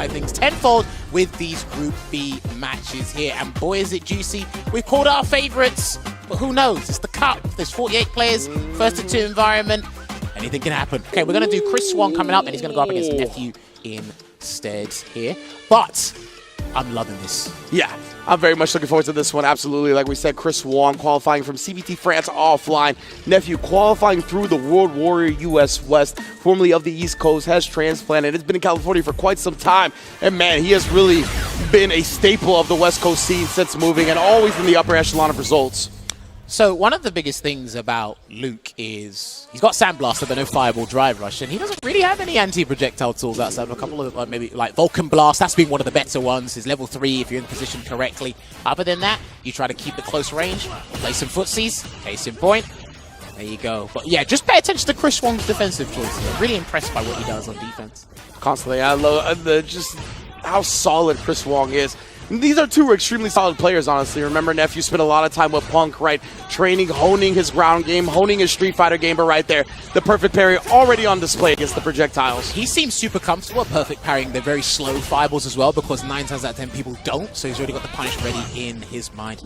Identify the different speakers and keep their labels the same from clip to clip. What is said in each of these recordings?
Speaker 1: Things tenfold with these Group B matches here, and boy is it juicy. We've called our favorites, but who knows? It's the Cup. There's 48 players, first to 2 environment. Anything can happen. Okay, we're gonna do Chris Wong coming up, and he's gonna go up against Nephew instead here. But I'm loving this.
Speaker 2: Yeah, I'm very much looking forward to this one. Absolutely. Like we said, Chris Wong qualifying from CBT France offline. Nephew qualifying through the World Warrior US West, formerly of the East Coast, has transplanted. It's been in California for quite some time. And man, he has really been a staple of the West Coast scene since moving, and always in the upper echelon of results.
Speaker 1: So one of the biggest things about Luke is he's got Sandblaster but no Fireball Drive Rush, and he doesn't really have any anti-projectile tools outside of a couple of maybe like Vulcan Blast. That's been one of the better ones. His level 3 if you're in position correctly. Other than that, you try to keep it close range, play some footsies, case in point. There you go. But yeah, just pay attention to Chris Wong's defensive choices. I'm really impressed by what he does on defense.
Speaker 2: Constantly. I love just how solid Chris Wong is. These are 2 extremely solid players, honestly. Remember, Nephew spent a lot of time with Punk, right? Training, honing his ground game, honing his Street Fighter game, but right there, the perfect parry already on display against the projectiles.
Speaker 1: He seems super comfortable at perfect parrying the very slow fireballs as well, because 9 times out of 10 people don't, so he's already got the punish ready in his mind.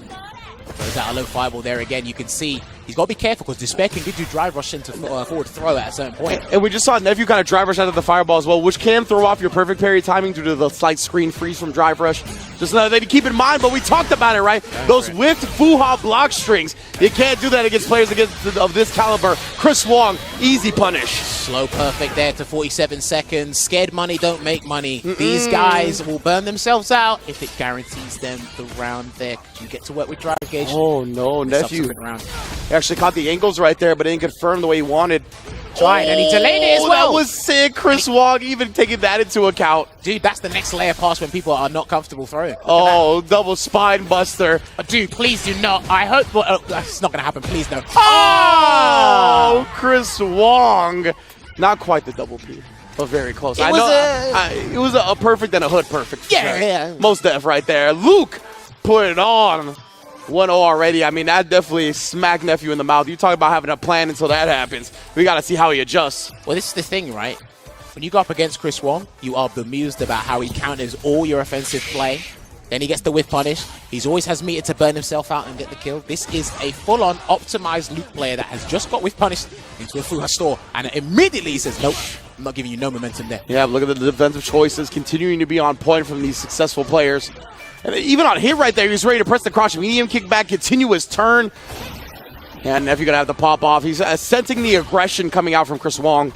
Speaker 1: Throws out a low fireball there again. You can see he's got to be careful because Despair can do drive rush into forward throw at a certain point.
Speaker 2: And we just saw Nephew kind of drive rush out of the fireball as well, which can throw off your perfect parry timing due to the slight screen freeze from drive rush. Just another thing to keep in mind, but we talked about it, right? Those whiffed Fuha block strings. You can't do that against players of this caliber. Chris Wong, easy punish.
Speaker 1: Slow perfect there to 47 seconds. Scared money don't make money. These guys will burn themselves out if it guarantees them the round there. You get to work with drive gauge.
Speaker 2: Oh no, Nephew. He actually caught the angles right there, but didn't confirm the way he wanted.
Speaker 1: Tried, and he delayed it as well.
Speaker 2: That was sick. Chris Wong even taking that into account.
Speaker 1: Dude, that's the next layer pass when people are not comfortable throwing.
Speaker 2: Oh, double spine buster.
Speaker 1: Dude, please do not. I hope that's not going to happen. Please no.
Speaker 2: Oh, Chris Wong. Not quite the double P, but very close. It was a perfect and a hood perfect.
Speaker 1: Yeah.
Speaker 2: Most def right there. Luke put it on. 1-0 already. I mean, that definitely smacked Nephew in the mouth. You talk about having a plan until that happens. We got to see how he adjusts.
Speaker 1: Well, this is the thing, right? When you go up against Chris Wong, you are bemused about how he counters all your offensive play. Then he gets the whiff punish. He always has meter to burn himself out and get the kill. This is a full-on optimized Luke player that has just got whiff punished into a Fuha store. And immediately he says, nope, I'm not giving you no momentum there.
Speaker 2: Yeah, look at the defensive choices continuing to be on point from these successful players. And even on hit right there, he's ready to press the crouch medium kick back, continue his turn. And Nephew gonna have to pop off. He's sensing the aggression coming out from Chris Wong.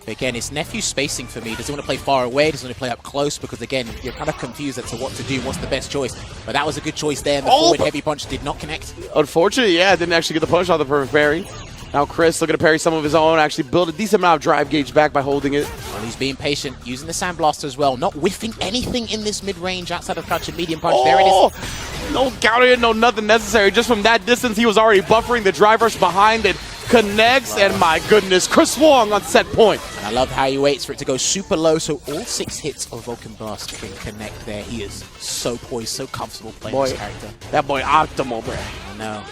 Speaker 1: Again, it's Nephew spacing for me. Does he want to play far away? Does he want to play up close? Because again, you're kind of confused as to what to do. What's the best choice? But that was a good choice there. And the forward heavy punch did not connect.
Speaker 2: Unfortunately, yeah, didn't actually get the punch on the perfect parry. Now Chris looking to parry some of his own, actually build a decent amount of drive gauge back by holding it.
Speaker 1: Well, he's being patient, using the Sandblaster as well, not whiffing anything in this mid-range outside of crouch and medium punch. There it is.
Speaker 2: No counter, no nothing necessary. Just from that distance, he was already buffering the drive rush behind it. Connects, and my goodness, Chris Wong on set point.
Speaker 1: And I love how he waits for it to go super low, so all 6 hits of Vulcan Blast can connect there. He is so poised, so comfortable playing this character.
Speaker 2: That boy optimal, bro.
Speaker 1: I know.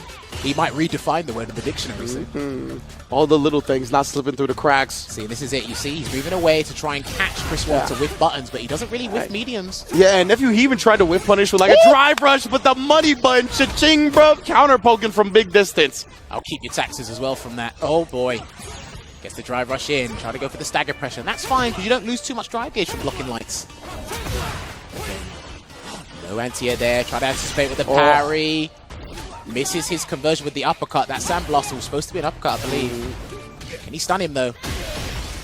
Speaker 1: He might redefine the word in the dictionary soon.
Speaker 2: All the little things not slipping through the cracks.
Speaker 1: See, this is it. You see, he's moving away to try and catch Chris Wong to whiff buttons, but he doesn't really whiff mediums.
Speaker 2: Yeah, and Nephew, he even tried to whiff punish with like a drive rush, but the money button, cha-ching, bro, counter poking from big distance.
Speaker 1: I'll keep your taxes as well from that. Oh, boy. Gets the drive rush in, try to go for the stagger pressure. And that's fine, because you don't lose too much drive gauge from blocking lights. No anti-air there. Try to anticipate with the parry. Misses his conversion with the uppercut. That Sandblaster was supposed to be an uppercut, I believe. Can he stun him, though?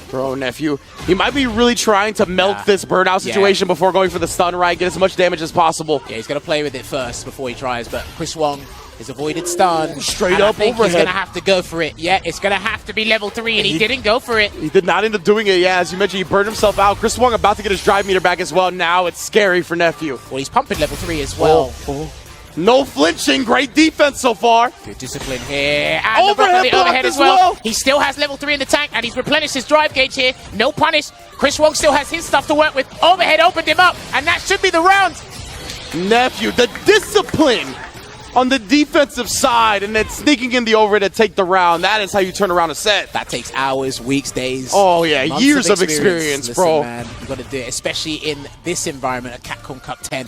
Speaker 2: Bro, Nephew, he might be really trying to melt this burnout situation before going for the stun, right? Get as much damage as possible.
Speaker 1: Yeah, he's going to play with it first before he tries, but Chris Wong His avoided stun.
Speaker 2: Straight up
Speaker 1: I think
Speaker 2: overhead.
Speaker 1: He's going to have to go for it. Yeah, it's going to have to be level 3, and he didn't go for it.
Speaker 2: He did not end up doing it. Yeah, as you mentioned, he burned himself out. Chris Wong about to get his drive meter back as well. Now it's scary for Nephew.
Speaker 1: Well, he's pumping level 3 as well.
Speaker 2: No flinching. Great defense so far.
Speaker 1: Good discipline here. And
Speaker 2: Overhead
Speaker 1: the
Speaker 2: blocked
Speaker 1: overhead
Speaker 2: as
Speaker 1: as well.
Speaker 2: well.
Speaker 1: He still has level 3 in the tank, and he's replenished his drive gauge here. No punish. Chris Wong still has his stuff to work with. Overhead opened him up, and that should be the round.
Speaker 2: Nephew, the discipline on the defensive side, and then sneaking in the overhead to take the round. That is how you turn around a set.
Speaker 1: That takes hours, weeks, days.
Speaker 2: Oh, yeah,
Speaker 1: months
Speaker 2: years of experience,
Speaker 1: Listen,
Speaker 2: bro.
Speaker 1: Man, you got to do it, especially in this environment at Capcom Cup 10.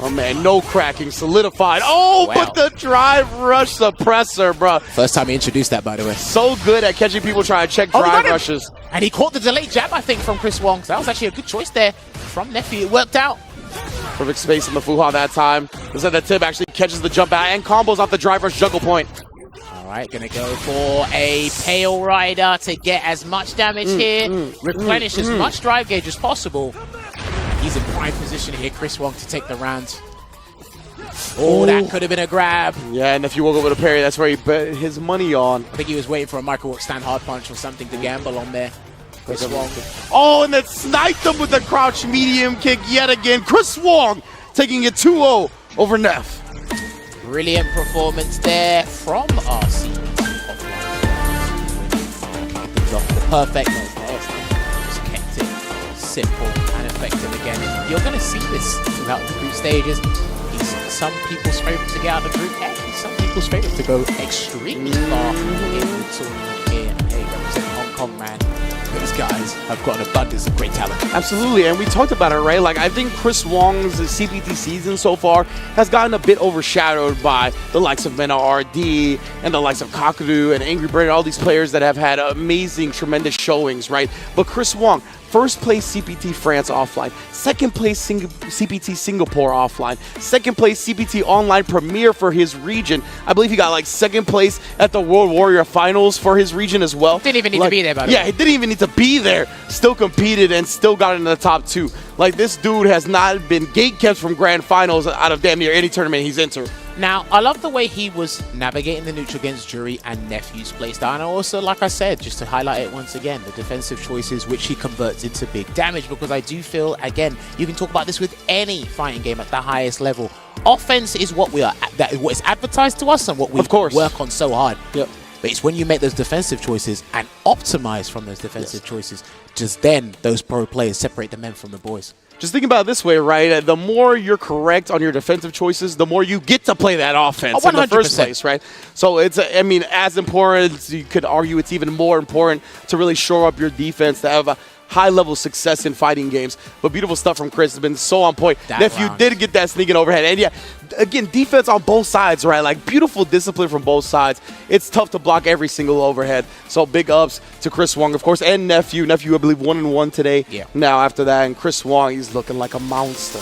Speaker 2: Oh, man, no cracking, solidified. Oh,
Speaker 1: Wow.
Speaker 2: but the drive rush suppressor, bro.
Speaker 1: First time he introduced that, by the way.
Speaker 2: So good at catching people trying to check
Speaker 1: Oh, he
Speaker 2: drive
Speaker 1: got him.
Speaker 2: rushes.
Speaker 1: And he caught the delayed jab, I think, from Chris Wong. So that was actually a good choice there from Nephew. It worked out.
Speaker 2: Perfect space in the Fuha that time. Looks like the tip actually catches the jump out and combos off the drive rush juggle point.
Speaker 1: All right, going to go for a Pale Rider to get as much damage here. Replenish as much drive gauge as possible. He's in prime position here, Chris Wong, to take the round. Oh, that could have been a grab.
Speaker 2: Yeah, and if you woke up with a parry, that's where he bet his money on.
Speaker 1: I think he was waiting for a micro walk stand hard punch or something to gamble on there. Chris Wong.
Speaker 2: Oh, and then sniped him with the crouch medium kick yet again. Chris Wong taking it 2-0 over Neff.
Speaker 1: Brilliant performance there from RC. The perfect. Just kept it simple and effective again. You're going to see this throughout the group stages. He's some people's favorite to get out of the group, and he's some people's favorite to go extremely far in the tournament here. Hey, representing Hong Kong, man. These guys have got an abundance of great talent.
Speaker 2: Absolutely, and we talked about it, right? Like, I think Chris Wong's CPT season so far has gotten a bit overshadowed by the likes of Mena RD and the likes of Kakadu and Angry Bird and all these players that have had amazing, tremendous showings, right? But Chris Wong, first place CPT France offline, second place CPT Singapore offline, second place CPT online premier for his region. I believe he got like second place at the World Warrior Finals for his region as well.
Speaker 1: Didn't even need to be there, by the way.
Speaker 2: Yeah, he didn't even need to be there. Still competed and still got into the top 2. Like, this dude has not been gatekept from grand finals out of damn near any tournament he's entered.
Speaker 1: Now, I love the way he was navigating the neutral against Juri and Nephew's playstyle. And also, like I said, just to highlight it once again, the defensive choices which he converts into big damage. Because I do feel, again, you can talk about this with any fighting game at the highest level. Offense is what what is advertised to us and what we work on so hard.
Speaker 2: Yep.
Speaker 1: But it's when you make those defensive choices and optimize from those defensive choices, just then those pro players separate the men from the boys.
Speaker 2: Just think about it this way, right? The more you're correct on your defensive choices, the more you get to play that offense in the first place, right? So it's, I mean, as important, you could argue it's even more important to really shore up your defense, to have a high-level success in fighting games. But beautiful stuff from Chris. Has been so on point. Nephew did get that sneaking overhead. And yeah, again, defense on both sides, right? Like, beautiful discipline from both sides. It's tough to block every single overhead. So big ups to Chris Wong, of course, and Nephew. Nephew, I believe, 1-1 today.
Speaker 1: Yeah.
Speaker 2: Now after that, and Chris Wong, he's looking like a monster.